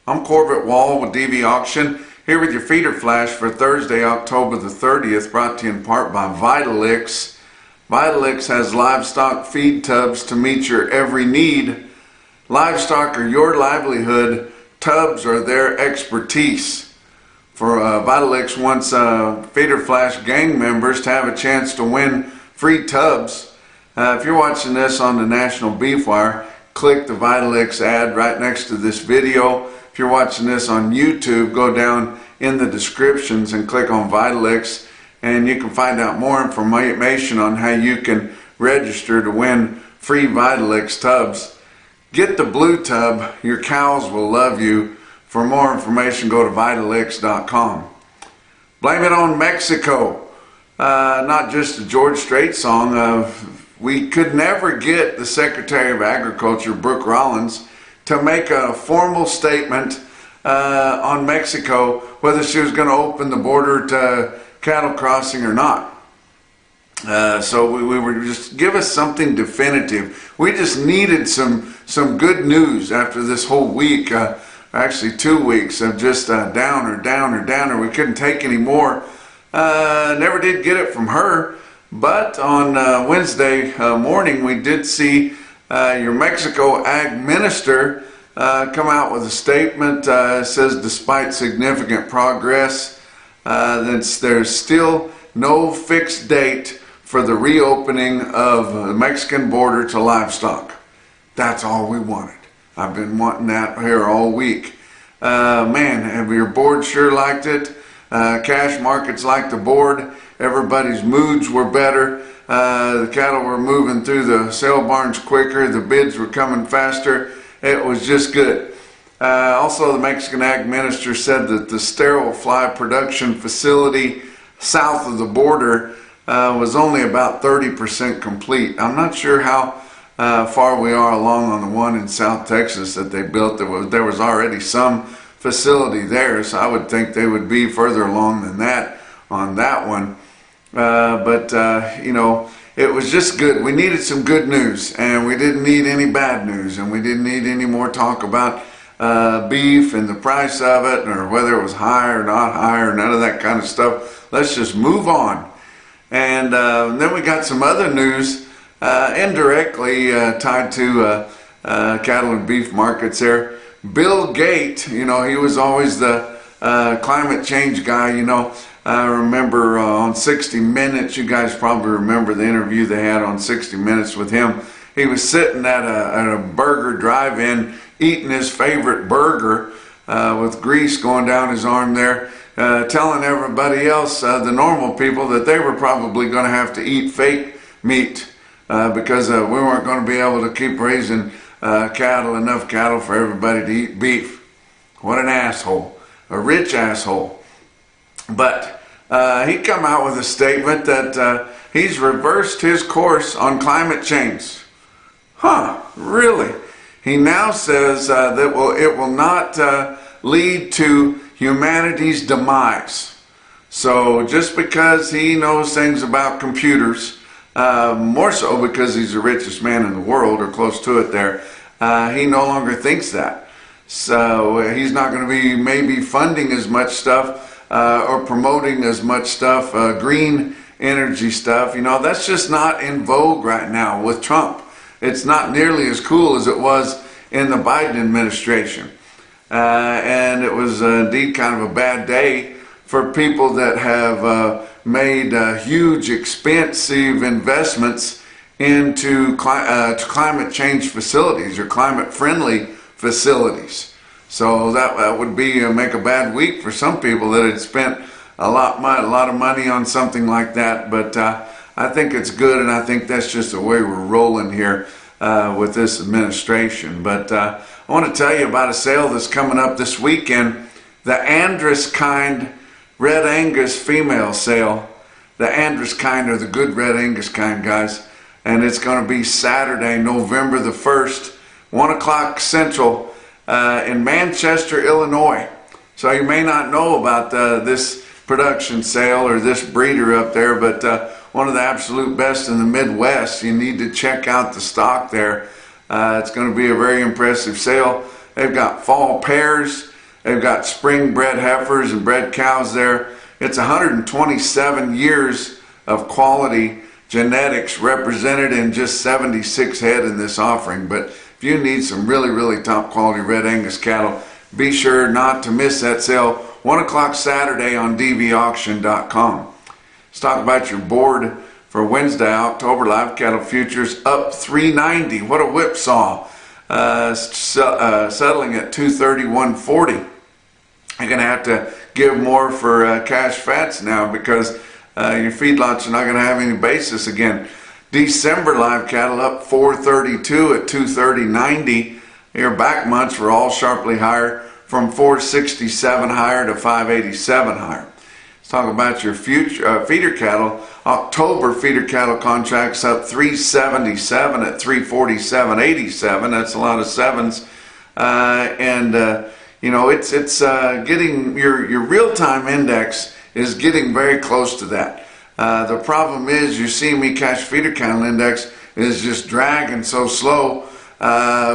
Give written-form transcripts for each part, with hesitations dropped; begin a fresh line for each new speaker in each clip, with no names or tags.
I'm Corbitt with DVAuction, here with your feeder flash for Thursday, October the 30th, brought to you in part by VITALIX. VITALIX has livestock feed tubs to meet your every need. Livestock are your livelihood. Tubs are their expertise. For VITALIX wants feeder flash gang members to have a chance to win free tubs. If you're watching this on the NationalBeefWire, click the VITALIX ad right next to this video. If you're watching this on YouTube, go down in the descriptions and click on VITALIX, and you can find out more information on how you can register to win free VITALIX tubs. Get the blue tub. Your cows will love you. For more information, go to vitalix.com. Blame it on Mexico. Not just a George Strait song. We could never get the Secretary of Agriculture, Brooke Rollins, to make a formal statement on Mexico, whether she was going to open the border to cattle crossing or not. So we were just, give us something definitive. We just needed some good news after this whole week, actually 2 weeks of just downer. We couldn't take any more. Never did get it from her. But on Wednesday morning, we did see your Mexico Ag Minister come out with a statement. It says, despite significant progress, there's still no fixed date for the reopening of the Mexican border to livestock. That's all we wanted. I've been wanting that here all week. Man, have your board sure liked it. Cash markets liked the board. Everybody's moods were better. The cattle were moving through the sale barns quicker. The bids were coming faster. It was just good. Also, the Mexican Ag Minister said that the sterile fly production facility south of the border was only about 30% complete. I'm not sure how far we are along on the one in South Texas that they built. There was already some facility there, so I would think they would be further along than that on that one. You know, it was just good. We needed some good news, and we didn't need any bad news, and we didn't need any more talk about beef and the price of it, or whether it was high or not high, or none of that kind of stuff. Let's just move on. And then we got some other news indirectly tied to cattle and beef markets there. Bill Gates, you know, he was always the climate change guy, you know. I remember on 60 Minutes, you guys probably remember the interview they had on 60 Minutes with him. He was sitting at a burger drive-in eating his favorite burger with grease going down his arm there, telling everybody else, the normal people, that they were probably going to have to eat fake meat because we weren't going to be able to keep raising enough cattle for everybody to eat beef. What an asshole, a rich asshole. But he come out with a statement that he's reversed his course on climate change. Huh, really? He now says that it will not lead to humanity's demise. So just because he knows things about computers, more so because he's the richest man in the world, or close to it there, he no longer thinks that. So he's not going to be maybe funding as much stuff or promoting as much stuff, green energy stuff. You know, that's just not in vogue right now with Trump. It's not nearly as cool as it was in the Biden administration. And it was indeed kind of a bad day for people that have made huge, expensive investments into climate change facilities, or climate-friendly facilities. So that would be make a bad week for some people that had spent a lot of money on something like that. But I think it's good, and I think that's just the way we're rolling here with this administration. But I want to tell you about a sale that's coming up this weekend, the Andrus kind Red Angus female sale. The Andrus kind are the good Red Angus kind, guys. And it's going to be Saturday, November the 1st, 1 o'clock Central, in Manchester, Illinois. So you may not know about this production sale or this breeder up there, but one of the absolute best in the Midwest. You need to check out the stock there. It's going to be a very impressive sale. They've got fall pairs, They've got spring bred heifers and bred cows there. It's 127 years of quality genetics represented in just 76 head in this offering. But if you need some really top quality red Angus cattle, be sure not to miss that sale. 1 o'clock Saturday on DVAuction.com. Let's talk about your board for Wednesday, October. Live cattle futures up 390. What a whipsaw. Settling at 231.40. You're going to have to give more for cash fats now because your feedlots are not going to have any basis again. December live cattle up 432 at 230.90. Your back months were all sharply higher, from 467 higher to 587 higher. Let's talk about your future feeder cattle. October feeder cattle contracts up 377 at 347.87. That's a lot of sevens, you know, it's getting your real-time index is getting very close to that. The problem is your CME cash feeder cattle index is just dragging so slow.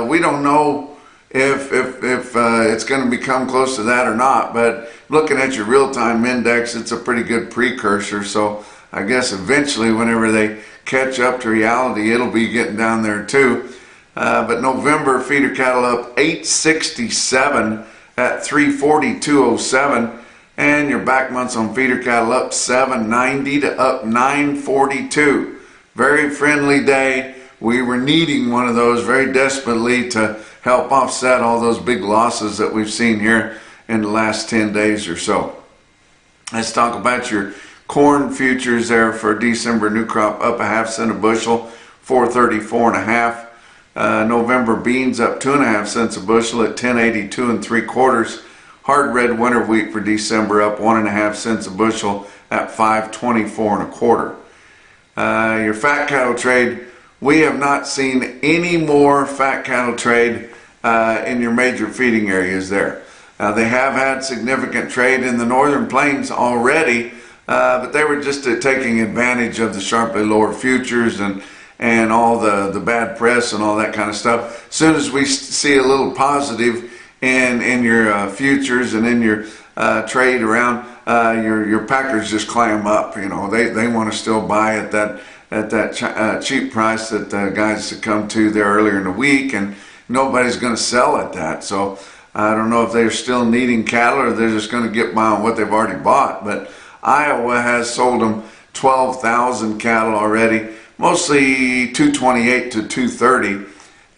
We don't know if it's going to become close to that or not, but looking at your real-time index, it's a pretty good precursor. So I guess eventually whenever they catch up to reality, it'll be getting down there too. But November feeder cattle up 867 at 342.07, and your back months on feeder cattle up 790 to up 942. Very friendly day. We were needing one of those very desperately to help offset all those big losses that we've seen here in the last 10 days or so. Let's talk about your corn futures there for December new crop, up a half cent a bushel, 434.5. November beans up 2.5 cents a bushel at 10.82 3/4. Hard red winter wheat for December up 1.5 cents a bushel at 524 1/4. Your fat cattle trade, we have not seen any more fat cattle trade in your major feeding areas there. They have had significant trade in the northern plains already, but they were just taking advantage of the sharply lower futures and all the bad press and all that kind of stuff. As soon as we see a little positive in your futures and in your trade around, your packers just clam up. You know, they want to still buy at that cheap price that guys succumbed to there earlier in the week, and nobody's going to sell at that. So I don't know if they're still needing cattle or they're just going to get by on what they've already bought. But Iowa has sold them 12,000 cattle already, mostly 228 to 230.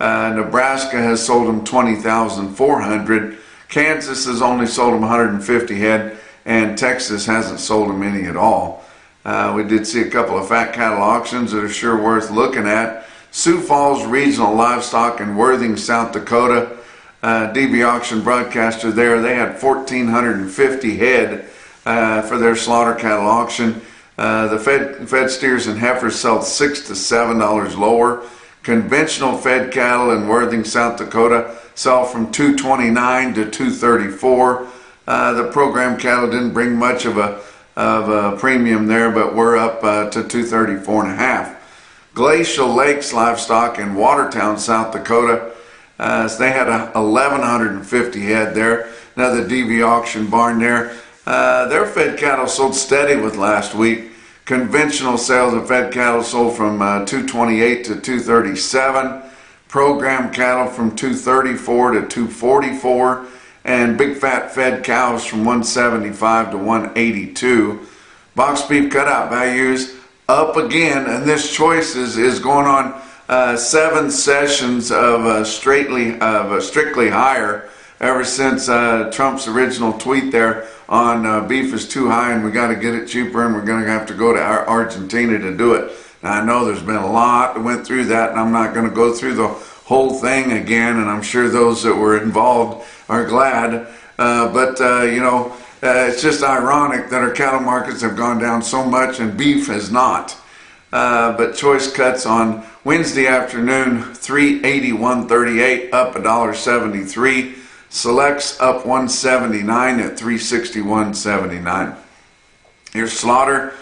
Nebraska has sold them 20,400. Kansas has only sold them 150 head, and Texas hasn't sold them any at all. We did see a couple of fat cattle auctions that are sure worth looking at. Sioux Falls Regional Livestock in Worthing, South Dakota. DB Auction broadcaster there, they had 1,450 head for their slaughter cattle auction. The fed steers and heifers sold $6 to $7 lower. Conventional fed cattle in Worthing, South Dakota sell from $229 to $234. The program cattle didn't bring much of a premium there, but we're up to $234.5. Glacial Lakes Livestock in Watertown, South Dakota, they had 1,150 head there. Another DV auction barn there. Their fed cattle sold steady with last week. Conventional sales of fed cattle sold from 228 to 237. Program cattle from 234 to 244. And big fat fed cows from 175 to 182. Box beef cutout values up again, and this choice is going on 7 sessions of strictly higher ever since Trump's original tweet there on beef is too high and we got to get it cheaper and we're going to have to go to Argentina to do it. Now, I know there's been a lot that went through that, and I'm not going to go through the whole thing again, and I'm sure those that were involved are glad. You know, it's just ironic that our cattle markets have gone down so much and beef has not. But choice cuts on Wednesday afternoon, 381.38, up $1.73. Selects up 179 at 361.79. Your slaughter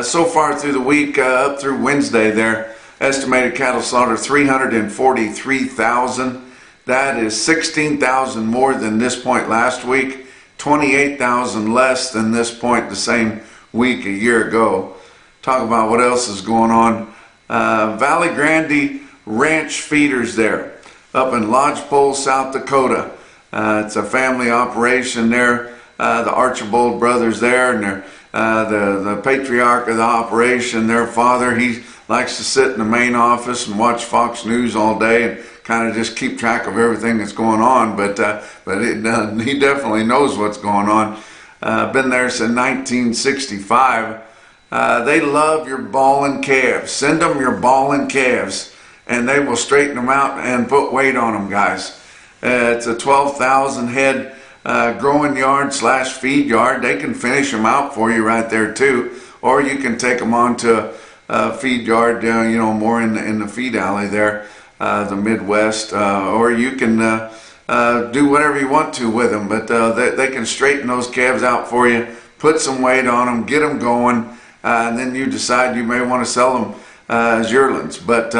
so far through the week, up through Wednesday there, estimated cattle slaughter 343,000. That is 16,000 more than this point last week, 28,000 less than this point the same week a year ago. Talk about what else is going on. Valley Grande Ranch Feeders there up in Lodgepole, South Dakota. It's a family operation there. The Archibald brothers there, and the patriarch of the operation, their father, he likes to sit in the main office and watch Fox News all day and kind of just keep track of everything that's going on, but he definitely knows what's going on. Been there since 1965. They love your balling calves. Send them your balling calves, and they will straighten them out and put weight on them, guys. It's a 12,000 head growing yard / feed yard. They can finish them out for you right there too, or you can take them on to a feed yard, you know, more in the feed alley there, the Midwest, or you can do whatever you want to with them, but they can straighten those calves out for you, put some weight on them, get them going, and then you decide you may want to sell them as yearlings. But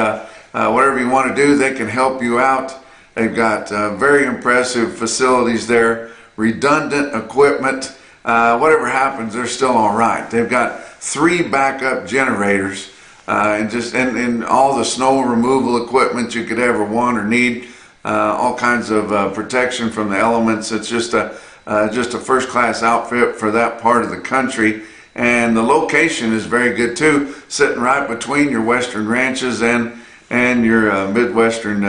whatever you want to do, they can help you out. They've got very impressive facilities there, redundant equipment. Whatever happens, they're still all right. They've got 3 backup generators and all the snow removal equipment you could ever want or need. All kinds of protection from the elements. It's just a first-class outfit for that part of the country. And the location is very good too, sitting right between your western ranches and your midwestern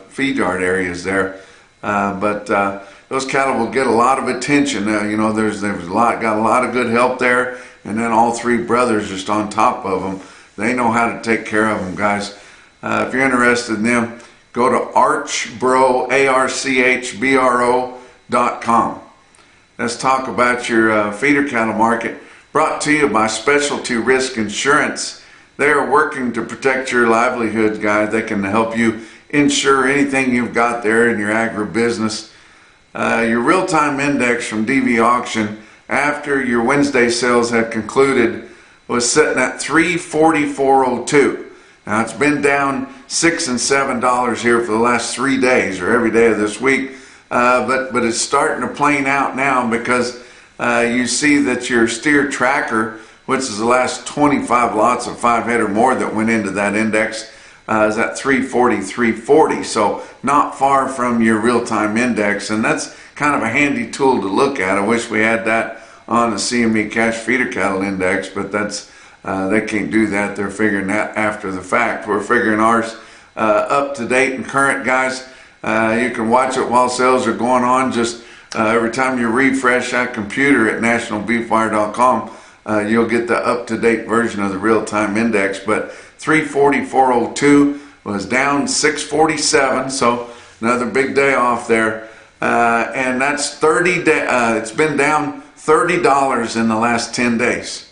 feed yard areas there. But those cattle will get a lot of attention. You know, there's got a lot of good help there, and then all 3 brothers just on top of them. They know how to take care of them, guys. If you're interested in them, go to archbro, archbro.com. Let's talk about your feeder cattle market, brought to you by Specialty Risk Insurance. They are working to protect your livelihood, guys. They can help you insure anything you've got there in your agribusiness. Your real-time index from DVAuction, after your Wednesday sales had concluded, was sitting at 344.02. Now it's been down $6 and $7 here for the last 3 days, or every day of this week, but it's starting to plane out now, because you see that your steer tracker, which is the last 25 lots of 5 head or more that went into that index, is at 340. So not far from your real-time index, and that's kind of a handy tool to look at. I wish we had that on the CME Cash Feeder Cattle Index, but that's they can't do that. They're figuring that after the fact. We're figuring ours up to date and current, guys. You can watch it while sales are going on. Just every time you refresh that computer at NationalBeefWire.com, you'll get the up-to-date version of the real-time index. But 344.02 was down 647, so another big day off there. And that's it's been down $30 in the last 10 days.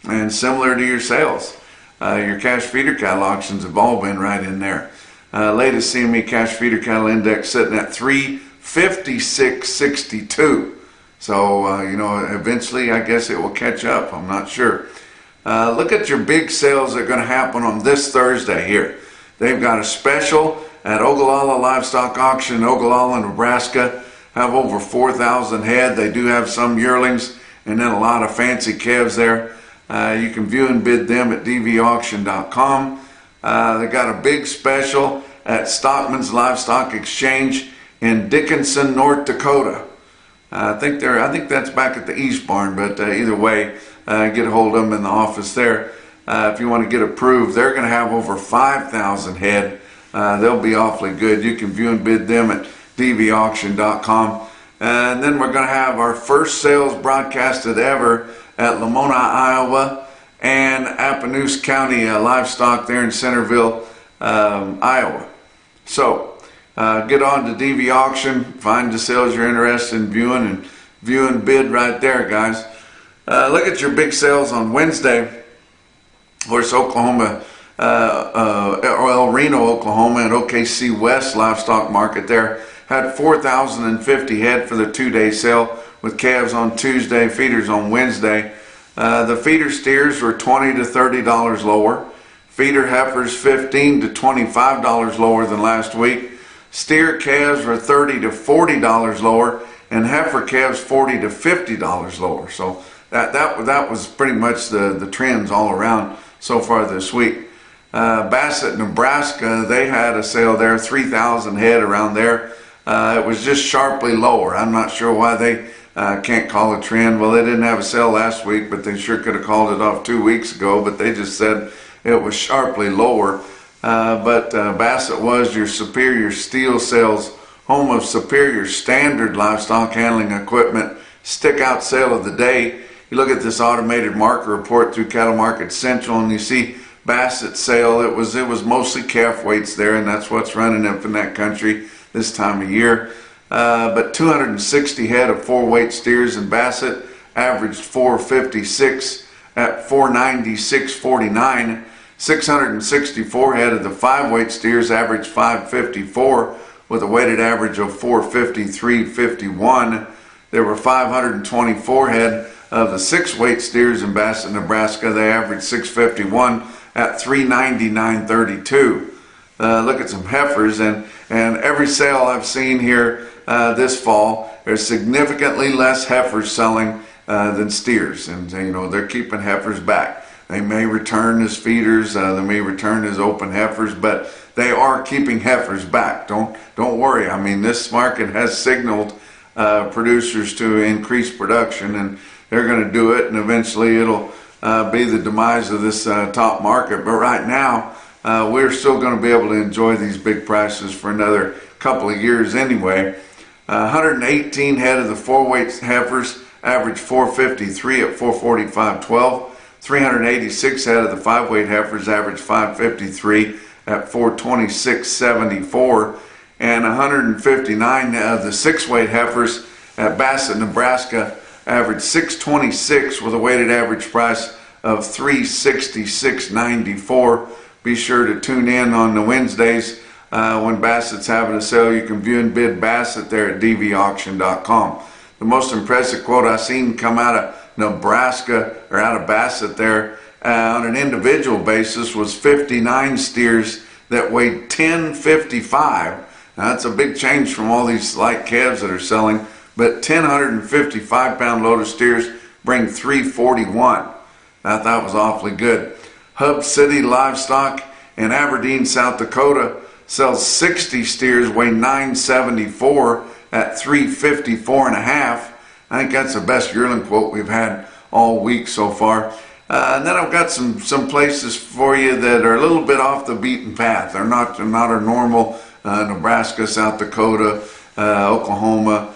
And similar to your sales, your cash feeder cattle auctions have all been right in there. Latest CME Cash Feeder Cattle Index sitting at 356.62. So, you know, eventually I guess it will catch up. I'm not sure. Look at your big sales that are going to happen on this Thursday here. They've got a special at Ogallala Livestock Auction in Ogallala, Nebraska. Have over 4,000 head. They do have some yearlings and then a lot of fancy calves there. You can view and bid them at DVAuction.com. They got a big special at Stockman's Livestock Exchange in Dickinson, North Dakota. I think that's back at the East Barn, but either way, get a hold of them in the office there. If you want to get approved, they're going to have over 5,000 head. They'll be awfully good. You can view and bid them at DVAuction.com. And then we're going to have our first sales broadcasted ever at Lamona, Iowa, and Appanoose County Livestock there in Centerville, Iowa. So get on to DVAuction, find the sales you're interested in viewing, and view and bid right there, guys. Look at your big sales on Wednesday. Of course, Oklahoma, El Reno, Oklahoma, and OKC West Livestock Market there had 4,050 head for the 2-day sale, with calves on Tuesday, feeders on Wednesday. The feeder steers were $20 to $30 lower. Feeder heifers $15 to $25 lower than last week. Steer calves were $30 to $40 lower, and heifer calves $40 to $50 lower. So that was pretty much the trends all around so far this week. Bassett, Nebraska, they had a sale there, 3,000 head around there. It was just sharply lower. I'm not sure why they can't call a trend. Well, they didn't have a sale last week, but they sure could have called it off 2 weeks ago, but they just said it was sharply lower. But Bassett was your Superior Steel Sales, home of Superior Standard Livestock Handling Equipment, stick out sale of the day. You look at this automated market report through Cattle Market Central, and you see Bassett sale. It was mostly calf weights there, and that's what's running up in that country this time of year. But 260 head of 4-weight steers in Bassett averaged 456 at 496.49. 664 head of the 5-weight steers averaged 554 with a weighted average of 453.51. There were 524 head of the 6-weight steers in Bassett, Nebraska. They averaged 651 at 399.32. Look at some heifers, and every sale I've seen here this fall, there's significantly less heifers selling than steers, and you know, they're keeping heifers back. They may return as feeders, they may return as open heifers, but they are keeping heifers back. Don't worry. I mean, this market has signaled producers to increase production, and they're going to do it, and eventually it'll be the demise of this top market. But right now, we're still going to be able to enjoy these big prices for another couple of years anyway. 118 head of the 4-weight heifers averaged 453 at 445.12. 386 head of the 5-weight heifers averaged 553 at 426.74. And 159 of the 6-weight heifers at Bassett, Nebraska averaged 626 with a weighted average price of 366.94. Be sure to tune in on the Wednesdays when Bassett's having a sale. You can view and bid Bassett there at DVAuction.com. The most impressive quote I've seen come out of Nebraska, or out of Bassett there, on an individual basis was 59 steers that weighed 1055. Now that's a big change from all these light calves that are selling, but 1,055-pound load of steers bring 341. I thought that was awfully good. Hub City Livestock in Aberdeen, South Dakota sells 60 steers weigh 974 at 354 and a half. I think that's the best yearling quote we've had all week so far. And then I've got some places for you that are a little bit off the beaten path. They're not our normal Nebraska, South Dakota, Oklahoma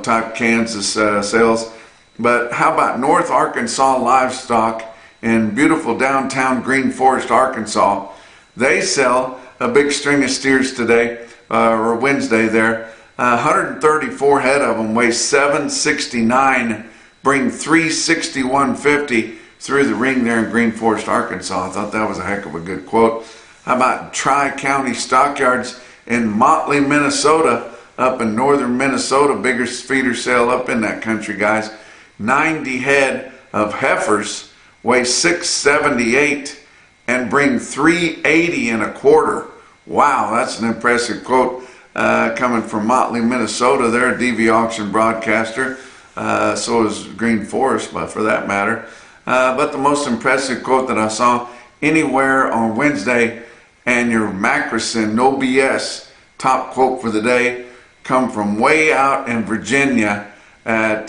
type Kansas sales. But how about North Arkansas Livestock in beautiful downtown Green Forest, Arkansas? They sell a big string of steers today, or Wednesday there. 134 head of them weigh 769, bring 361.50 through the ring there in Green Forest, Arkansas. I thought that was a heck of a good quote. How about Tri-County Stockyards in Motley, Minnesota, up in northern Minnesota, biggest feeder sale up in that country, guys. 90 head of heifers weigh 678 and bring 380 and a quarter. Wow, that's an impressive quote. Coming from Motley, Minnesota. They're a DV auction broadcaster. So is Green Forest, but for that matter. But the most impressive quote that I saw anywhere on Wednesday, and your Macrocin, no BS, top quote for the day, come from way out in Virginia at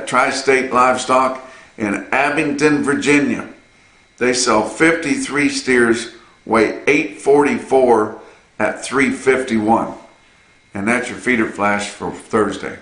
Tri-State Livestock in Abington, Virginia. They sell 53 steers, weigh 844 at 351. And that's your feeder flash for Thursday.